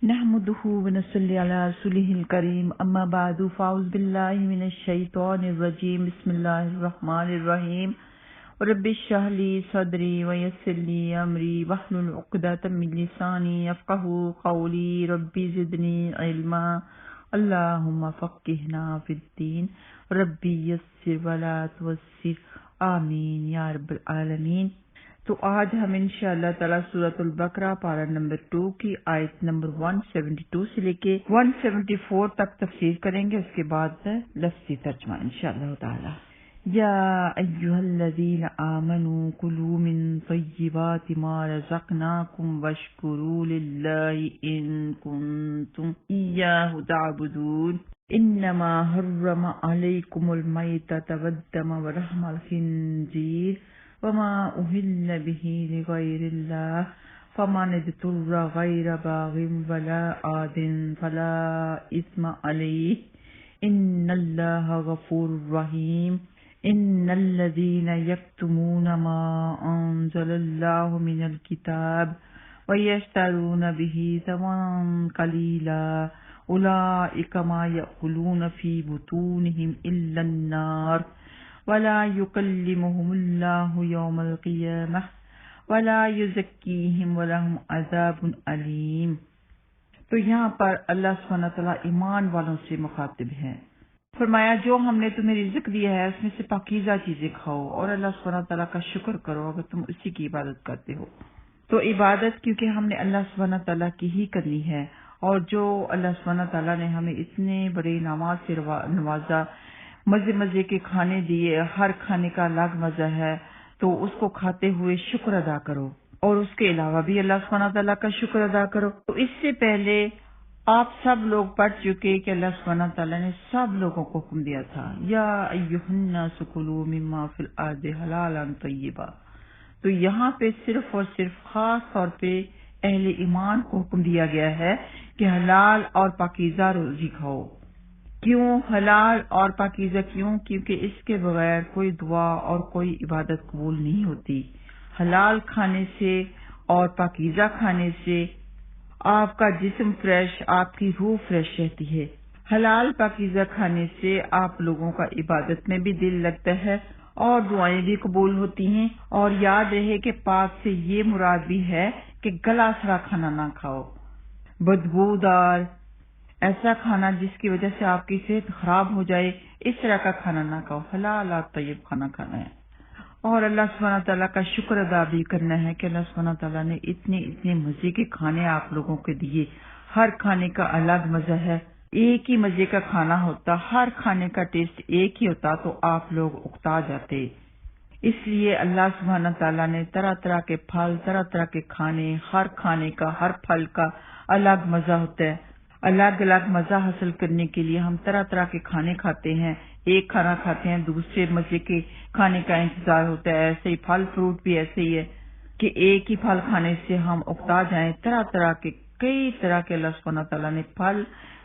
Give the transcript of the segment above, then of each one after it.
نحمده ونصلي على رسوله الكريم اما بعد فاعوذ بالله من الشيطان الرجيم بسم الله الرحمن الرحيم رب اشرح لي صدري ويسر لي امري واحلل عقدة من لساني يفقهوا قولي ربي زدني علما اللهم فقهنا في الدين ربي يسر ولا تعسر آمین یا رب العالمین۔ تو آج ہم انشاءاللہ تعالی سورۃ البقرہ پارہ نمبر 2 کی آیت نمبر 172 سے لے کے 174 تک تفسیر کریں گے، اس کے بعد لفظی ترجمہ انشاءاللہ تعالی۔ یا ایھا الذین آمنوا کلوا من طیبات ما رزقناکم واشکروا للہ ان کنتم ایاہ تعبدون۔ انما حرم علیکم المیتۃ والدم ولحم الخنزیر وما أهل به لغير الله فمن اضطر غير باغ ولا عاد فلا إثم عليه إن الله غفور رحيم۔ إن الذين يكتمون ما أنزل الله من الكتاب ويشترون به ثمنا قليلا أولئك ما يأكلون في بطونهم إلا النار ولا يكلمهم الله يوم القيامة ولا يزكيهم ولهم عذاب عليم۔ تو یہاں پر اللہ سبحانہ تعالیٰ ایمان والوں سے مخاطب ہے، فرمایا جو ہم نے تمہیں رزق دیا ہے اس میں سے پاکیزہ چیزیں کھاؤ اور اللہ سبحانہ تعالیٰ کا شکر کرو اگر تم اسی کی عبادت کرتے ہو۔ تو عبادت کیونکہ ہم نے اللہ سبحانہ تعالیٰ کی ہی کرنی ہے، اور جو اللہ سبحانہ تعالیٰ نے ہمیں اتنے بڑے انعامات سے نوازا، مزے مزے کے کھانے دیے، ہر کھانے کا الگ مزہ ہے، تو اس کو کھاتے ہوئے شکر ادا کرو، اور اس کے علاوہ بھی اللہ سبحانہ تعالیٰ کا شکر ادا کرو۔ تو اس سے پہلے آپ سب لوگ پڑھ چکے کہ اللہ سبحانہ تعالیٰ نے سب لوگوں کو حکم دیا تھا یا ایھا الناس کلوا مما فی الارض حلالا طیبا۔ تو یہاں پہ صرف اور صرف خاص طور پہ اہل ایمان کو حکم دیا گیا ہے کہ حلال اور پاکیزہ روزی کھاؤ۔ کیوں حلال اور پاکیزہ؟ کیوں؟ کیونکہ اس کے بغیر کوئی دعا اور کوئی عبادت قبول نہیں ہوتی۔ حلال کھانے سے اور پاکیزہ کھانے سے آپ کا جسم فریش، آپ کی روح فریش رہتی ہے۔ حلال پاکیزہ کھانے سے آپ لوگوں کا عبادت میں بھی دل لگتا ہے اور دعائیں بھی قبول ہوتی ہیں، اور یاد رہے کہ پاک سے یہ مراد بھی ہے کہ گلا سڑا کھانا نہ کھاؤ، بدبودار ایسا کھانا جس کی وجہ سے آپ کی صحت خراب ہو جائے، اس طرح کا کھانا نہ کھاؤ، حلال اور طیب کھانا کھانا ہے۔ اور اللہ سبحانہ تعالیٰ کا شکر ادا بھی کرنا ہے کہ اللہ سبحانہ تعالیٰ نے اتنے مزے کے کھانے آپ لوگوں کے دیے۔ ہر کھانے کا الگ مزہ ہے، ایک ہی مزے کا کھانا ہوتا، ہر کھانے کا ٹیسٹ ایک ہی ہوتا تو آپ لوگ اکتا جاتے۔ اس لیے اللہ سبحانہ تعالیٰ نے طرح طرح کے پھل، طرح طرح کے کھانے، ہر کھانے کا، ہر پھل کا الگ مزہ ہوتا ہے۔ الگ الگ مزہ حاصل کرنے کے لیے ہم طرح طرح کے کھانے کھاتے ہیں، ایک کھانا کھاتے ہیں دوسرے مزے کے کھانے کا انتظار ہوتا ہے۔ ایسے ہی پھل فروٹ بھی ایسے ہی ہے کہ ایک ہی پھل کھانے سے ہم اکتا جائیں۔ طرح طرح کے کئی طرح کے اللہ سبحانہ تعالیٰ نے پھل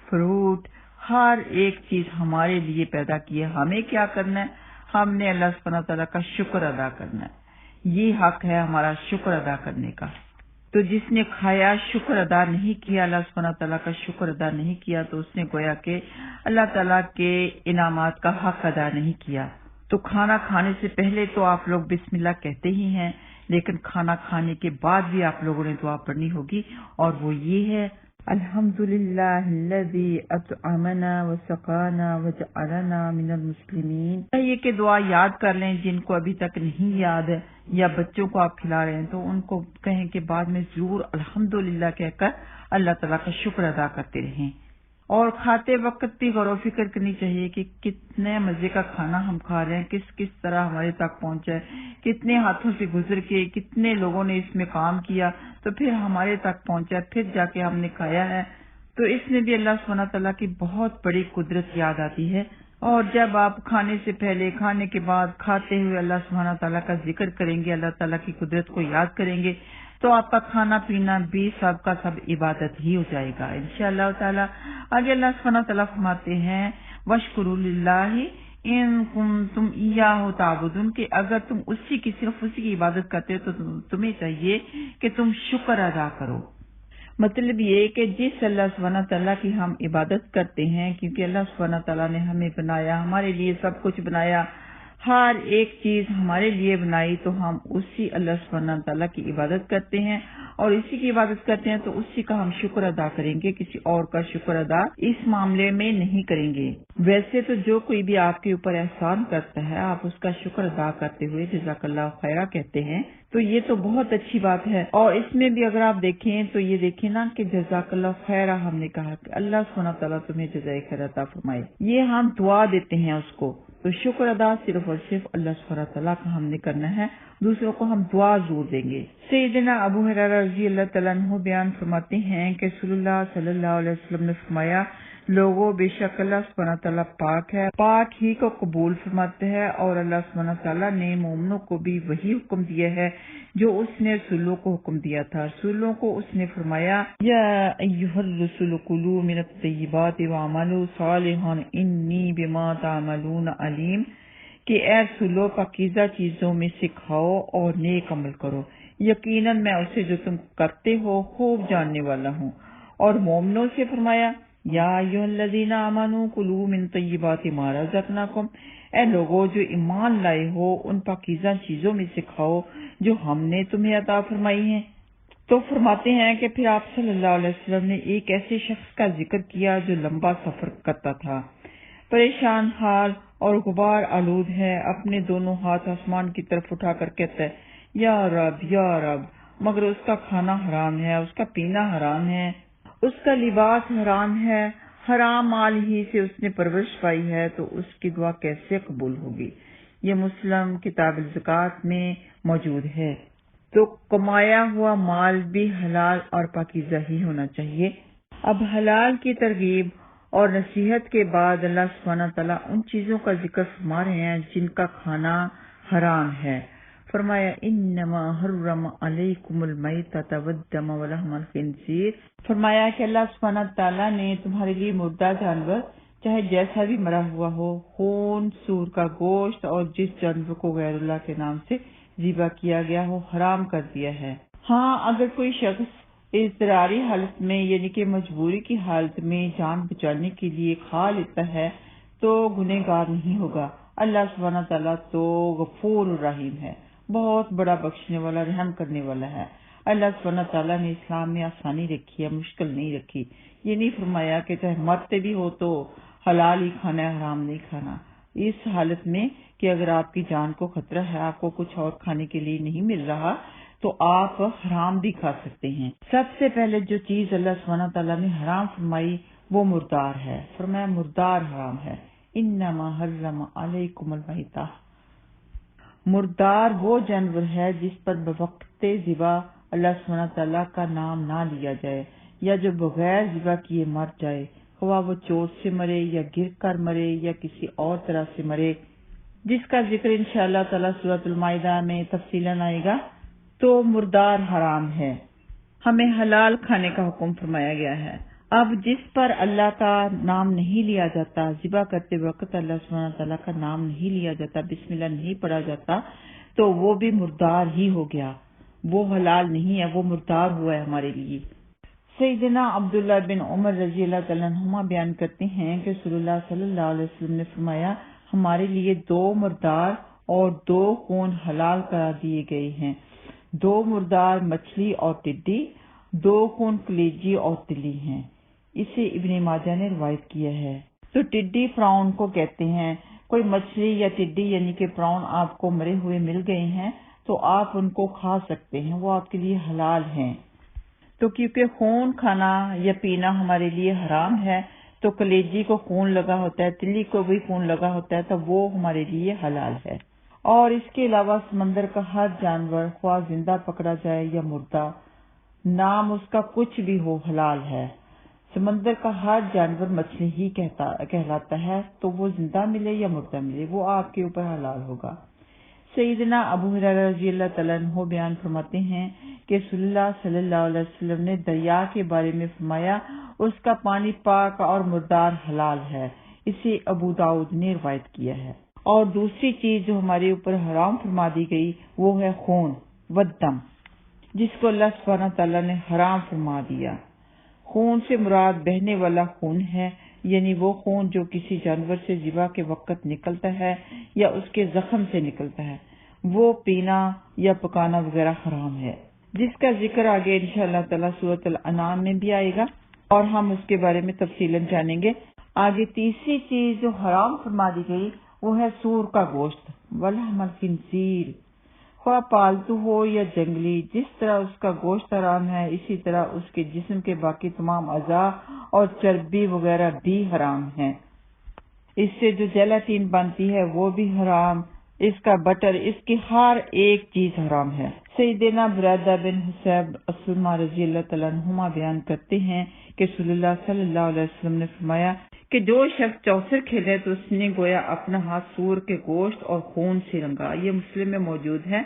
فروٹ ہر ایک چیز ہمارے لیے پیدا کی ہے۔ ہمیں کیا کرنا ہے؟ ہم نے اللہ سبحانہ تعالیٰ کا شکر ادا کرنا ہے۔ یہ حق ہے ہمارا شکر ادا کرنے کا۔ تو جس نے کھایا شکر ادا نہیں کیا، اللہ سبحانہ تعالیٰ کا شکر ادا نہیں کیا، تو اس نے گویا کہ اللہ تعالیٰ کے انعامات کا حق ادا نہیں کیا۔ تو کھانا کھانے سے پہلے تو آپ لوگ بسم اللہ کہتے ہی ہیں، لیکن کھانا کھانے کے بعد بھی آپ لوگوں نے دعا پڑھنی ہوگی، اور وہ یہ ہے الحمدللہ الذی اطعمنا وسقانا وجعلنا من المسلمین۔ یہ کہ دعا یاد کر لیں، جن کو ابھی تک نہیں یاد ہے یا بچوں کو آپ کھلا رہے ہیں تو ان کو کہیں کہ بعد میں ضرور الحمدللہ کہہ کر اللہ تعالیٰ کا شکر ادا کرتے رہیں۔ اور کھاتے وقت بھی غور و فکر کرنی چاہیے کہ کتنے مزے کا کھانا ہم کھا رہے ہیں، کس طرح ہمارے تک پہنچا ہے، کتنے ہاتھوں سے گزر کے کتنے لوگوں نے اس میں کام کیا تو پھر ہمارے تک پہنچا، پھر جا کے ہم نے کھایا ہے۔ تو اس میں بھی اللہ سبحانہ تعالیٰ کی بہت بڑی قدرت یاد آتی ہے۔ اور جب آپ کھانے سے پہلے، کھانے کے بعد، کھاتے ہوئے اللہ سبحانہ تعالیٰ کا ذکر کریں گے، اللہ تعالیٰ کی قدرت کو یاد کریں گے، تو آپ کا کھانا پینا بھی سب کا سب عبادت ہی ہو جائے گا انشاءاللہ تعالیٰ۔ آگے اللہ سبحانہ تعالیٰ فرماتے ہیں وَاشْكُرُوا لِلَّهِ إِن كُنتُمْ إِيَّاهُ تَعْبُدُونَ، کہ اگر تم صرف اسی کی عبادت کرتے ہو تو تمہیں چاہیے کہ تم شکر ادا کرو۔ مطلب یہ کہ جس اللہ سبحانہ تعالیٰ کی ہم عبادت کرتے ہیں، کیونکہ اللہ سبحانہ تعالیٰ نے ہمیں بنایا، ہمارے لیے سب کچھ بنایا، ہر ایک چیز ہمارے لیے بنائی، تو ہم اسی اللہ سبحانہ تعالیٰ کی عبادت کرتے ہیں، اور اسی کی عبادت کرتے ہیں تو اسی کا ہم شکر ادا کریں گے، کسی اور کا شکر ادا اس معاملے میں نہیں کریں گے۔ ویسے تو جو کوئی بھی آپ کے اوپر احسان کرتا ہے، آپ اس کا شکر ادا کرتے ہوئے جزاک اللہ خیرہ کہتے ہیں، تو یہ تو بہت اچھی بات ہے۔ اور اس میں بھی اگر آپ دیکھیں تو یہ دیکھیں نا کہ جزاک اللہ خیرہ ہم نے کہا کہ اللہ سبحانہ تعالیٰ تمہیں جزائے خیر عطا فرمائے، یہ ہم دعا دیتے ہیں اس کو، تو شکر ادا صرف اور صرف اللہ سبحانہ تعالیٰ کا ہم نے کرنا ہے، دوسروں کو ہم دعا ضرور دیں گے۔ سیدنا ابو ہریرہ رضی اللہ تعالیٰ عنہ بیان فرماتے ہیں کہ رسول اللہ صلی اللہ علیہ وسلم نے فرمایا، لوگوں بے شک اللہ سبحانہ تعالیٰ پاک ہے، پاک ہی کو قبول فرماتے ہیں، اور اللہ سبحانہ تعالیٰ نے مومنوں کو بھی وہی حکم دیا ہے جو اس نے رسولوں کو حکم دیا تھا۔ رسولوں کو اس نے فرمایا، یا ایھا الرسل کلوا من الطیبات واعملوا صالحا انی بما تعملون علیم، کہ اے رسولو پاکیزہ چیزوں میں سے کھاؤ اور نیک عمل کرو، یقیناً میں اسے جو تم کرتے ہو خوب جاننے والا ہوں۔ اور مومنوں سے فرمایا، یا ایھا الذین آمنوا کلوا من طیبات ما رزقناکم، اے لوگو جو ایمان لائے ہو ان پاکیزہ چیزوں میں سے کھاؤ جو ہم نے تمہیں عطا فرمائی ہیں۔ تو فرماتے ہیں کہ پھر آپ صلی اللہ علیہ وسلم نے ایک ایسے شخص کا ذکر کیا جو لمبا سفر کرتا تھا، پریشان حال اور غبار آلود ہے، اپنے دونوں ہاتھ آسمان کی طرف اٹھا کر کہتا ہے، یا رب یا رب، مگر اس کا کھانا حرام ہے، اس کا پینا حرام ہے، اس کا لباس حرام ہے، حرام مال ہی سے اس نے پرورش پائی ہے، تو اس کی دعا کیسے قبول ہوگی؟ یہ مسلم کتاب الزکوٰۃ میں موجود ہے۔ تو کمایا ہوا مال بھی حلال اور پاکیزہ ہی ہونا چاہیے۔ اب حلال کی ترغیب اور نصیحت کے بعد اللہ سبحانہ تعالیٰ ان چیزوں کا ذکر فرما رہے ہیں جن کا کھانا حرام ہے۔ فرمایا، انما حرم علیکم المیتۃ والدم ولحم الخنزیر، فرمایا کہ اللہ سبحانہ تعالیٰ نے تمہارے لیے مردہ جانور چاہے جیسا بھی مرا ہوا ہو، خون، سور کا گوشت، اور جس جانور کو غیر اللہ کے نام سے ذبح کیا گیا ہو، حرام کر دیا ہے۔ ہاں، اگر کوئی شخص اضطراری حالت میں یعنی کہ مجبوری کی حالت میں جان بچانے کے لیے کھا لیتا ہے تو گنہگار نہیں ہوگا۔ اللہ سبحانہ تعالیٰ تو غفور الرحیم ہے، بہت بڑا بخشنے والا، رحم کرنے والا ہے۔ اللہ سبحانہ تعالیٰ نے اسلام میں آسانی رکھی ہے، مشکل نہیں رکھی۔ یہ نہیں فرمایا کہ چاہے مرتے بھی ہو تو حلال ہی کھانا ہے، حرام نہیں کھانا۔ اس حالت میں کہ اگر آپ کی جان کو خطرہ ہے، آپ کو کچھ اور کھانے کے لیے نہیں مل رہا، تو آپ حرام بھی کھا سکتے ہیں۔ سب سے پہلے جو چیز اللہ سبحانہ تعالیٰ نے حرام فرمائی وہ مردار ہے۔ فرمایا مردار حرام ہے، انما حرم علیکم المیتۃ۔ مردار وہ جانور ہے جس پر بوقت ذبح اللہ سبحانہ تعالیٰ کا نام نہ لیا جائے، یا جو بغیر ذبح کیے مر جائے، خواہ وہ چوٹ سے مرے یا گر کر مرے یا کسی اور طرح سے مرے، جس کا ذکر انشاءاللہ تعالیٰ سورۃ المائدہ میں تفصیلاً آئے گا۔ تو مردار حرام ہے، ہمیں حلال کھانے کا حکم فرمایا گیا ہے۔ اب جس پر اللہ کا نام نہیں لیا جاتا، ذبح کرتے وقت اللہ سبحانہ تعالیٰ کا نام نہیں لیا جاتا، بسم اللہ نہیں پڑھا جاتا، تو وہ بھی مردار ہی ہو گیا، وہ حلال نہیں ہے، وہ مردار ہوا ہے ہمارے لیے۔ سیدنا عبداللہ بن عمر رضی اللہ تعالیٰ عنہما بیان کرتے ہیں کہ رسول اللہ صلی اللہ علیہ وسلم نے فرمایا، ہمارے لیے 2 مردار اور 2 خون حلال قرار دیے گئے ہیں، 2 مردار مچھلی اور ٹڈی، 2 خون کلیجی اور تلی ہیں۔ اسے ابن ماجہ نے روایت کیا ہے۔ تو ٹڈی پراؤن کو کہتے ہیں، کوئی مچھلی یا ٹڈی یعنی کہ پراؤن آپ کو مرے ہوئے مل گئے ہیں تو آپ ان کو کھا سکتے ہیں، وہ آپ کے لیے حلال ہیں۔ تو کیونکہ خون کھانا یا پینا ہمارے لیے حرام ہے، تو کلیجی کو خون لگا ہوتا ہے، تلی کو بھی خون لگا ہوتا ہے، تو وہ ہمارے لیے حلال ہے۔ اور اس کے علاوہ سمندر کا ہر جانور، خواہ زندہ پکڑا جائے یا مردہ، نام اس کا کچھ بھی ہو، حلال ہے۔ سمندر کا ہر جانور مچھلی ہی کہلاتا ہے، تو وہ زندہ ملے یا مردہ ملے، وہ آپ کے اوپر حلال ہوگا۔ سیدنا ابو ہریرہ رضی اللہ تعالیٰ عنہ بیان فرماتے ہیں کہ رسول اللہ صلی اللہ علیہ وسلم نے دریا کے بارے میں فرمایا، اس کا پانی پاک اور مردار حلال ہے۔ اسے ابو داؤد نے روایت کیا ہے۔ اور دوسری چیز جو ہمارے اوپر حرام فرما دی گئی وہ ہے خون، والدم، جس کو اللہ سبحانہ تعالیٰ نے حرام فرما دیا۔ خون سے مراد بہنے والا خون ہے، یعنی وہ خون جو کسی جانور سے ذبح کے وقت نکلتا ہے یا اس کے زخم سے نکلتا ہے، وہ پینا یا پکانا وغیرہ حرام ہے، جس کا ذکر آگے انشاءاللہ تعالیٰ سورۃ الانعام میں بھی آئے گا اور ہم اس کے بارے میں تفصیلاً جانیں گے۔ آگے تیسری چیز جو حرام فرما دی گئی وہ ہے سور کا گوشت، ولحم الخنزیر، خواہ پالتو ہو یا جنگلی۔ جس طرح اس کا گوشت حرام ہے، اسی طرح اس کے جسم کے باقی تمام اعضاء اور چربی وغیرہ بھی حرام ہیں۔ اس سے جو جیلاٹین بنتی ہے وہ بھی حرام، اس کا بٹر، اس کی ہر ایک چیز حرام ہے۔ سیدنا برادہ بن حسیب اسلمہ رضی اللہ تعالیٰ عنہما بیان کرتے ہیں کہ رسول اللہ صلی اللہ علیہ وسلم نے فرمایا کہ جو شخص چوسر کھیلے تو اس نے گویا اپنا ہاتھ سور کے گوشت اور خون سے رنگا۔ یہ مسلم میں موجود ہے۔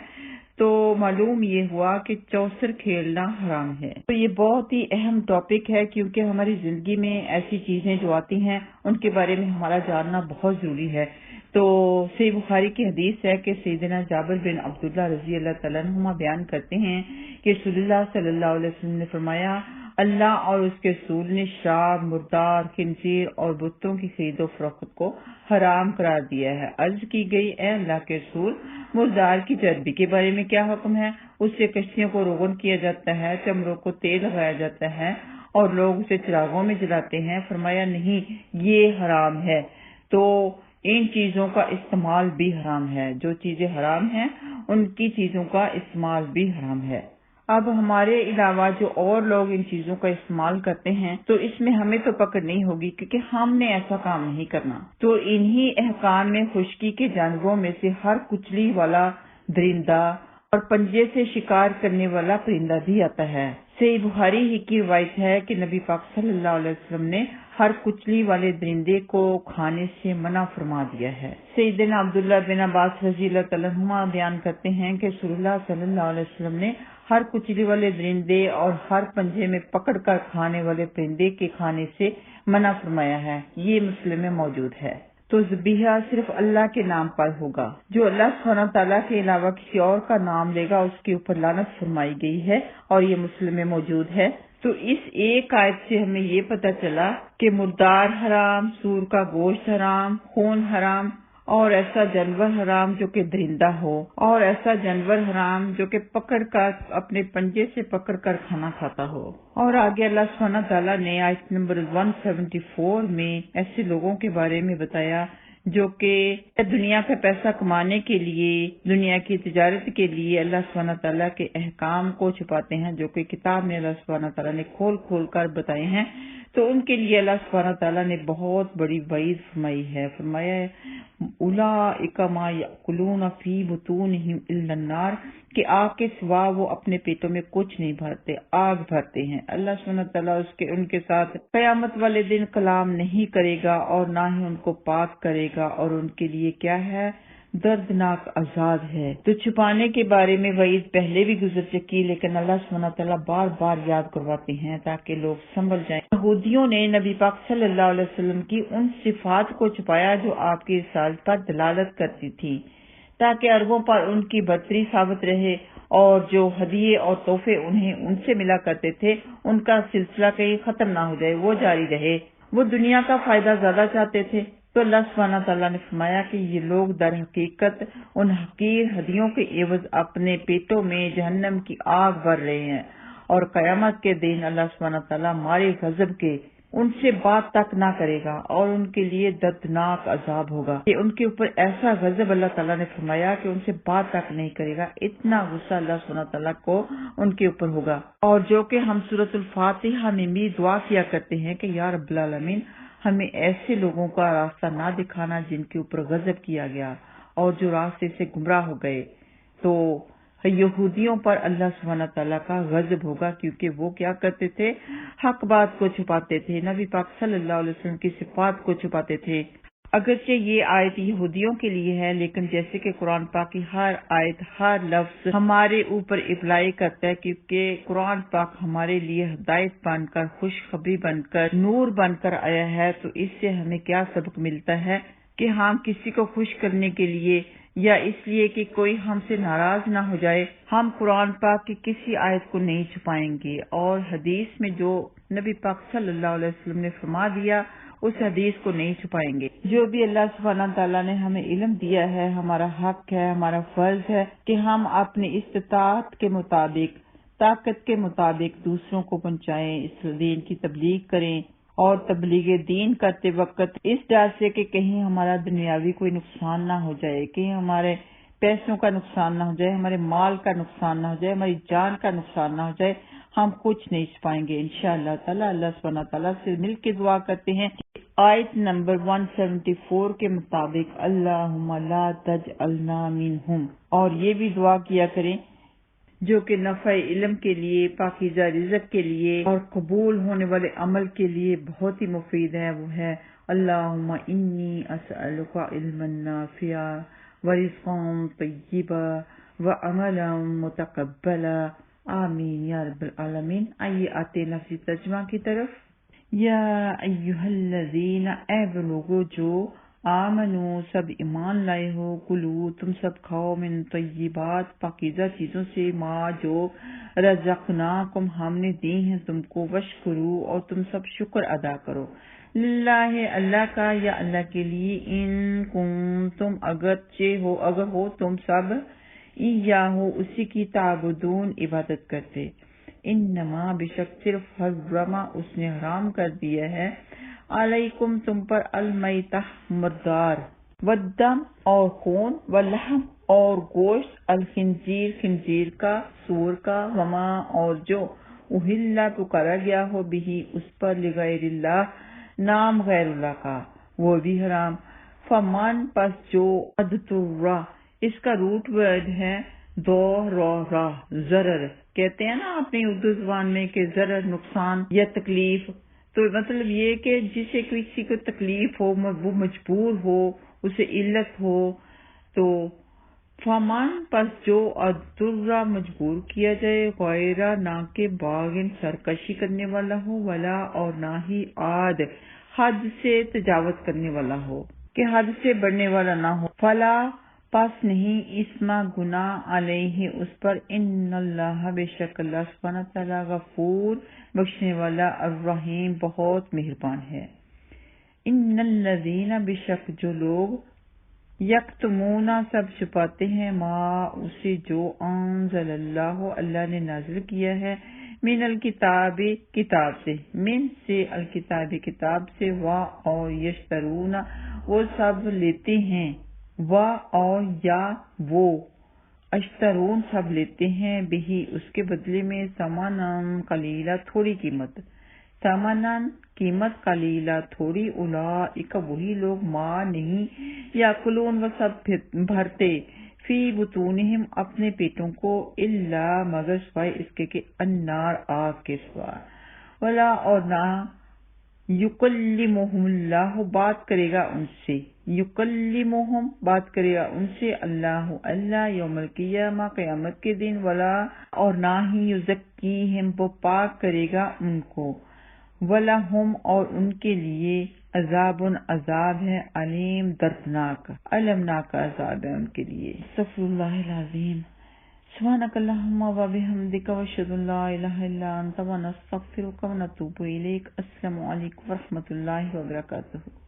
تو معلوم یہ ہوا کہ چوسر کھیلنا حرام ہے۔ تو یہ بہت ہی اہم ٹاپک ہے، کیونکہ ہماری زندگی میں ایسی چیزیں جو آتی ہیں ان کے بارے میں ہمارا جاننا بہت ضروری ہے۔ تو صحیح بخاری کی حدیث ہے کہ سیدنا جابر بن عبداللہ رضی اللہ تعالیٰ عنہما بیان کرتے ہیں کہ رسول اللہ صلی اللہ علیہ وسلم نے فرمایا، اللہ اور اس کے رسول نے شراب، مردار، خنزیر اور بتوں کی خرید و فروخت کو حرام قرار دیا ہے۔ عرض کی گئی، اے اللہ کے رسول، مردار کی چربی کے بارے میں کیا حکم ہے؟ اس سے کشتیوں کو روغن کیا جاتا ہے، چمڑوں کو تیل لگایا جاتا ہے اور لوگ اسے چراغوں میں جلاتے ہیں۔ فرمایا نہیں، یہ حرام ہے۔ تو ان چیزوں کا استعمال بھی حرام ہے، جو چیزیں حرام ہیں ان کی چیزوں کا استعمال بھی حرام ہے۔ اب ہمارے علاوہ جو اور لوگ ان چیزوں کا استعمال کرتے ہیں تو اس میں ہمیں تو پکڑ نہیں ہوگی، کیونکہ ہم نے ایسا کام نہیں کرنا۔ تو انہی احکام میں خشکی کے جانوروں میں سے ہر کچلی والا درندہ اور پنجے سے شکار کرنے والا پرندہ بھی آتا ہے۔ صحیح بخاری ہی کی روایت ہے کہ نبی پاک صلی اللہ علیہ وسلم نے ہر کچلی والے درندے کو کھانے سے منع فرما دیا ہے۔ سیدنا عبداللہ بن عباس رضی اللہ تعالیٰ عنہما بیان کرتے ہیں کہ رسول اللہ صلی اللہ علیہ وسلم نے ہر کچلی والے درندے اور ہر پنجے میں پکڑ کر کھانے والے پرندے کے کھانے سے منع فرمایا ہے۔ یہ مسلم میں موجود ہے۔ تو ذبیحہ صرف اللہ کے نام پر ہوگا۔ جو اللہ سبحانہ تعالیٰ کے علاوہ کسی اور کا نام لے گا اس کے اوپر لعنت فرمائی گئی ہے، اور یہ مسلم میں موجود ہے۔ تو اس ایک آیت سے ہمیں یہ پتہ چلا کہ مردار حرام، سور کا گوشت حرام، خون حرام، اور ایسا جانور حرام جو کہ درندہ ہو، اور ایسا جانور حرام جو کہ پکڑ کر اپنے پنجے سے پکڑ کر کھانا کھاتا ہو۔ اور آگے اللہ سبحانہ تعالیٰ نے آیت نمبر 174 میں ایسے لوگوں کے بارے میں بتایا جو کہ دنیا کا پیسہ کمانے کے لیے، دنیا کی تجارت کے لیے اللہ سبحانہ تعالیٰ کے احکام کو چھپاتے ہیں، جو کہ کتاب میں اللہ سبحانہ تعالیٰ نے کھول کھول کر بتائے ہیں۔ تو ان کے لیے اللہ سبحانہ تعالیٰ نے بہت بڑی وعید فرمائی ہے۔ فرمایا ہے اولئک ما یأکلون فی بطونہم الا النار، کہ آگ کے سوا وہ اپنے پیٹوں میں کچھ نہیں بھرتے، آگ بھرتے ہیں۔ اللہ سبحانہ تعالیٰ ان کے ساتھ قیامت والے دن کلام نہیں کرے گا اور نہ ہی ان کو پاک کرے گا، اور ان کے لیے کیا ہے؟ دردناک عذاب ہے۔ تو چھپانے کے بارے میں وعید پہلے بھی گزر چکی، لیکن اللہ سبحانہ تعالیٰ بار بار یاد کرواتے ہیں تاکہ لوگ سنبھل جائیں۔ یہودیوں نے نبی پاک صلی اللہ علیہ وسلم کی ان صفات کو چھپایا جو آپ کی رسالت پر دلالت کرتی تھی، تاکہ عربوں پر ان کی برتری ثابت رہے، اور جو ہدیے اور تحفے انہیں ان سے ملا کرتے تھے ان کا سلسلہ کہیں ختم نہ ہو جائے، وہ جاری رہے۔ وہ دنیا کا فائدہ زیادہ چاہتے تھے، تو اللہ سبحانہ تعالیٰ نے فرمایا کہ یہ لوگ در حقیقت ان حقیر ہدیوں کے عوض اپنے پیٹوں میں جہنم کی آگ بھر رہے ہیں، اور قیامت کے دن اللہ سبحانہ تعالیٰ مارے غضب کے ان سے بات تک نہ کرے گا، اور ان کے لیے دردناک عذاب ہوگا کہ ان کے اوپر ایسا غضب اللہ تعالیٰ نے فرمایا کہ ان سے بات تک نہیں کرے گا۔ اتنا غصہ اللہ سبحانہ تعالیٰ کو ان کے اوپر ہوگا۔ اور جو کہ ہم سورۃ الفاتحہ میں بھی دعا کیا کرتے ہیں کہ یا رب العالمین، ہمیں ایسے لوگوں کا راستہ نہ دکھانا جن کے اوپر غضب کیا گیا اور جو راستے سے گمراہ ہو گئے۔ تو یہودیوں پر اللہ سبحانہ تعالیٰ کا غضب ہوگا، کیونکہ وہ کیا کرتے تھے؟ حق بات کو چھپاتے تھے، نبی پاک صلی اللہ علیہ وسلم کی صفات کو چھپاتے تھے۔ اگرچہ یہ آیت یہودیوں کے لیے ہے، لیکن جیسے کہ قرآن پاک کی ہر آیت، ہر لفظ ہمارے اوپر اپلائی کرتا ہے، کیونکہ قرآن پاک ہمارے لیے ہدایت بن کر، خوشخبری بن کر، نور بن کر آیا ہے۔ تو اس سے ہمیں کیا سبق ملتا ہے کہ ہم کسی کو خوش کرنے کے لیے یا اس لیے کہ کوئی ہم سے ناراض نہ ہو جائے، ہم قرآن پاک کی کسی آیت کو نہیں چھپائیں گے، اور حدیث میں جو نبی پاک صلی اللہ علیہ وسلم نے فرما دیا اس حدیث کو نہیں چھپائیں گے۔ جو بھی اللہ سبحانہ تعالیٰ نے ہمیں علم دیا ہے، ہمارا حق ہے، ہمارا فرض ہے کہ ہم اپنی استطاعت کے مطابق، طاقت کے مطابق دوسروں کو پہنچائیں، اس دین کی تبلیغ کریں، اور تبلیغ دین کرتے وقت اس ڈر سے کہ کہیں ہمارا دنیاوی کوئی نقصان نہ ہو جائے، کہیں ہمارے پیسوں کا نقصان نہ ہو جائے، ہمارے مال کا نقصان نہ ہو جائے، ہماری جان کا نقصان نہ ہو جائے، ہم کچھ نہیں چھپائیں گے انشاءاللہ تعالی۔ اللہ سبحانہ تعالیٰ سے مل کے دعا کرتے ہیں آیت نمبر 174 کے مطابق اللہم لا تجعلنا منہم، اور یہ بھی دعا کیا کریں جو کہ نفع علم کے لیے، پاکیزہ رزق کے لیے اور قبول ہونے والے عمل کے لیے بہت ہی مفید ہے، وہ ہے اللہم انی اسألک علما نافعا ورزقا طیبا وعملا متقبلا، آمین یا رب العالمین۔ آئیے آتے لفظی ترجمہ کی طرف۔ یا ایہا الذین، اے وہ لوگو جو آمنو سب ایمان لائے ہو، کلو تم سب کھاؤ، من طیبات پاکیزہ چیزوں سے، ما جو رزقناکم ہم نے دی ہیں تم کو، وشکرو اور تم سب شکر ادا کرو، للہ اللہ کا، یا اللہ کے لیے، ان کنتم اگر ہو تم سب، ایہو اسی کی تعبدون عبادت کرتے، انما بشک صرف حرما اس نے حرام کر دیا ہے، علیکم تم پر، المیتہ مردار، والدم اور خون، واللحم اور گوشت، الخنزیر خنزیر کا، سور کا، وما اور جو اہلا پکارا گیا ہو بھی اس پر، لغیر اللہ نام غیر اللہ کا، وہ بھی حرام، فمن پس جو اضطر، اس کا روٹ ورڈ ہے ضرر، ضرر کہتے ہیں نا اپنی اردو زبان میں کہ ضرر نقصان یا تکلیف، تو مطلب یہ کہ جسے کسی کو تکلیف ہو، وہ مجبور ہو، اسے علت ہو، تو فمن پس جو اضطر مجبور کیا جائے، غیر نہ کہ باغن سرکشی کرنے والا ہو، ولا اور نہ ہی عاد حد سے تجاوز کرنے والا ہو، کہ حد سے بڑھنے والا نہ ہو، فلا پس نہیں، اسما گناہ علیہ اس پر، ان اللہ بے شک اللہ سبحانہ تعالیٰ غفور بخشنے والا، الرحیم بہت مہربان ہے۔ ان الذین بے شک جو لوگ، یکتمون سب چھپاتے ہیں، ما اسے جو انزل اللہ اللہ نے نازل کیا ہے، من الکتاب کتاب سے، من سے الکتاب کتاب سے، وا اور یشترون وہ سب لیتے ہیں، وا اور یا وہ، اشترون سب لیتے ہیں، بہی اس کے بدلے میں، ثمنً قلیلا تھوڑی قیمت، ثمنً قیمت، قلیلا تھوڑی، اولئک وہی لوگ، ما نہیں، یاکلون وہ سب بھرتے، فی بطونہم اپنے پیٹوں کو، الا مگر سوائے اس کے کہ النار آگ کے سوا، ولا اور نہ، یکلمہم اللہ بات کرے گا ان سے، یکلمہم بات کرے گا ان سے، اللہ اللہ، یوم القیامہ قیامت کے دن، ولا اور نہ ہی، یزکیہم وہ پاک کرے گا ان کو، وَلَهُمْ اور ان کے لیے، عذاب عذاب ہے، علیم دردناک، المناک عذاب ہے ان کے لیے۔ استغفر اللہ العظیم۔ سبحانک اللہم و بحمدک، واشہد ان لا الہ الا انت، ونستغفرک ونتوب الیک۔ السلام علیکم ورحمۃ اللہ وبرکاتہ۔